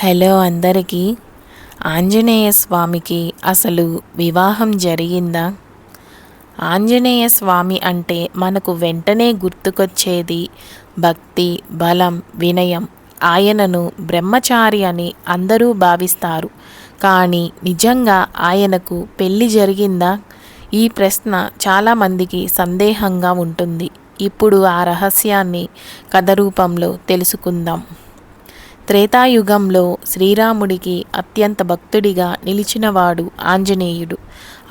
Hello అందరికీ. ఆంజనేయ స్వామికి అసలు వివాహం జరిగిందా? ఆంజనేయ స్వామి అంటే మనకు వెంటనే గుర్తుకొచ్చేది భక్తి, బలం, వినయం. ఆయనను బ్రహ్మచారి అని అందరూ భావిస్తారు. కానీ నిజంగా ఆయనకు పెళ్లి జరిగిందా? ఈ ప్రశ్న చాలామందికి సందేహంగా ఉంటుంది. ఇప్పుడు ఆ రహస్యాన్ని కథ రూపంలో తెలుసుకుందాం. త్రేతాయుగంలో శ్రీరాముడికి అత్యంత భక్తుడిగా నిలిచినవాడు ఆంజనేయుడు.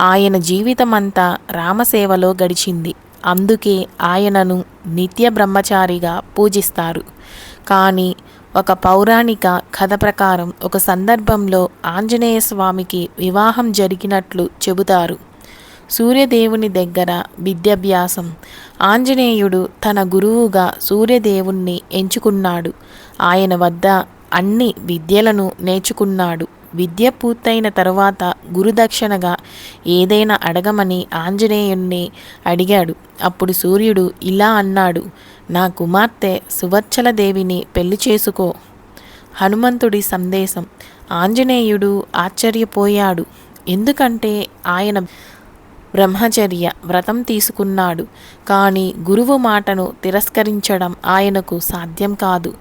ఆయన జీవితమంతా రామసేవలో గడిచింది. అందుకే ఆయనను నిత్య బ్రహ్మచారిగా పూజిస్తారు. కానీ ఒక పౌరాణిక కథ ప్రకారం ఒక సందర్భంలో ఆంజనేయ స్వామికి వివాహం జరిగినట్లు చెబుతారు. సూర్యదేవుని దగ్గర విద్యాభ్యాసం. ఆంజనేయుడు తన గురువుగా సూర్యదేవుణ్ణి ఎంచుకున్నాడు. ఆయన వద్ద అన్ని విద్యలను నేర్చుకున్నాడు. విద్య పూర్తయిన తరువాత గురుదక్షిణగా ఏదైనా అడగమని ఆంజనేయుణ్ణి అడిగాడు. అప్పుడు సూర్యుడు ఇలా అన్నాడు: నా కుమార్తె సువత్సలదేవిని పెళ్లి చేసుకో. హనుమంతుడి సందేశం. ఆంజనేయుడు ఆశ్చర్యపోయాడు. ఎందుకంటే ఆయన బ్రహ్మచర్య వ్రతం తీసుకున్నాడు. కానీ గురువు మాటను తిరస్కరించడం ఆయనకు సాధ్యం కాదు.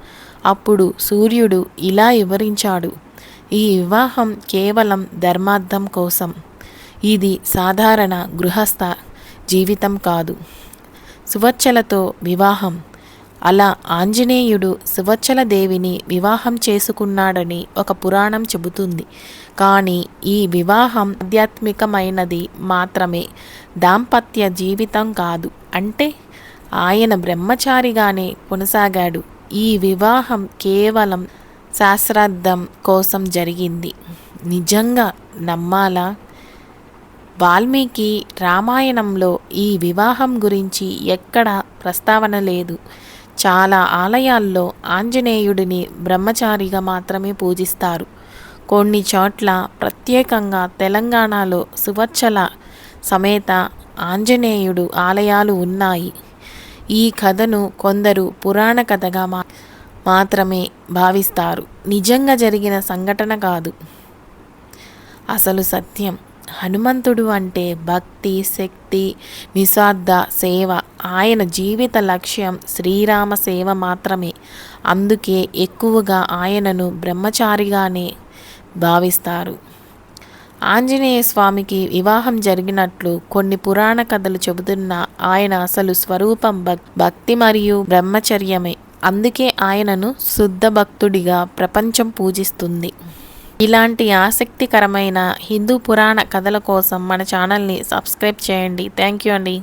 అప్పుడు సూర్యుడు ఇలా వివరించాడు: ఈ వివాహం కేవలం ధర్మార్థం కోసం. ఇది సాధారణ గృహస్థ జీవితం కాదు. సువత్సలతో వివాహం. అలా ఆంజనేయుడు సువత్సల దేవిని వివాహం చేసుకున్నాడని ఒక పురాణం చెబుతుంది. కానీ ఈ వివాహం ఆధ్యాత్మికమైనది మాత్రమే, దాంపత్య జీవితం కాదు. అంటే ఆయన బ్రహ్మచారిగానే కొనసాగాడు. ఈ వివాహం కేవలం శాస్త్రార్థం కోసం జరిగింది. నిజంగా నమ్మాలా? వాల్మీకి రామాయణంలో ఈ వివాహం గురించి ఎక్కడ ప్రస్తావన లేదు. చాలా ఆలయాల్లో ఆంజనేయుడిని బ్రహ్మచారిగా మాత్రమే పూజిస్తారు. కొన్ని చోట్ల, ప్రత్యేకంగా తెలంగాణలో సువత్సల సమేత ఆంజనేయుడు ఆలయాలు ఉన్నాయి. ఈ కథను కొందరు పురాణ కథగా మాత్రమే భావిస్తారు. నిజంగా జరిగిన సంఘటన కాదు. అసలు సత్యం. హనుమంతుడు అంటే భక్తి, శక్తి, నిస్వార్థ సేవ. ఆయన జీవిత లక్ష్యం శ్రీరామ సేవ మాత్రమే. అందుకే ఎక్కువగా ఆయనను బ్రహ్మచారిగానే భావిస్తారు. ఆంజనేయ స్వామికి వివాహం జరిగినట్లు కొన్ని పురాణ కథలు చెబుతున్నా ఆయన అసలు స్వరూపం భక్తి మరియు బ్రహ్మచర్యమే. అందుకే ఆయనను శుద్ధ భక్తుడిగా ప్రపంచం పూజిస్తుంది. ఇలాంటి ఆసక్తికరమైన హిందూ పురాణ కథల కోసం మన ఛానల్ని సబ్స్క్రైబ్ చేయండి. థ్యాంక్ యూ అండి.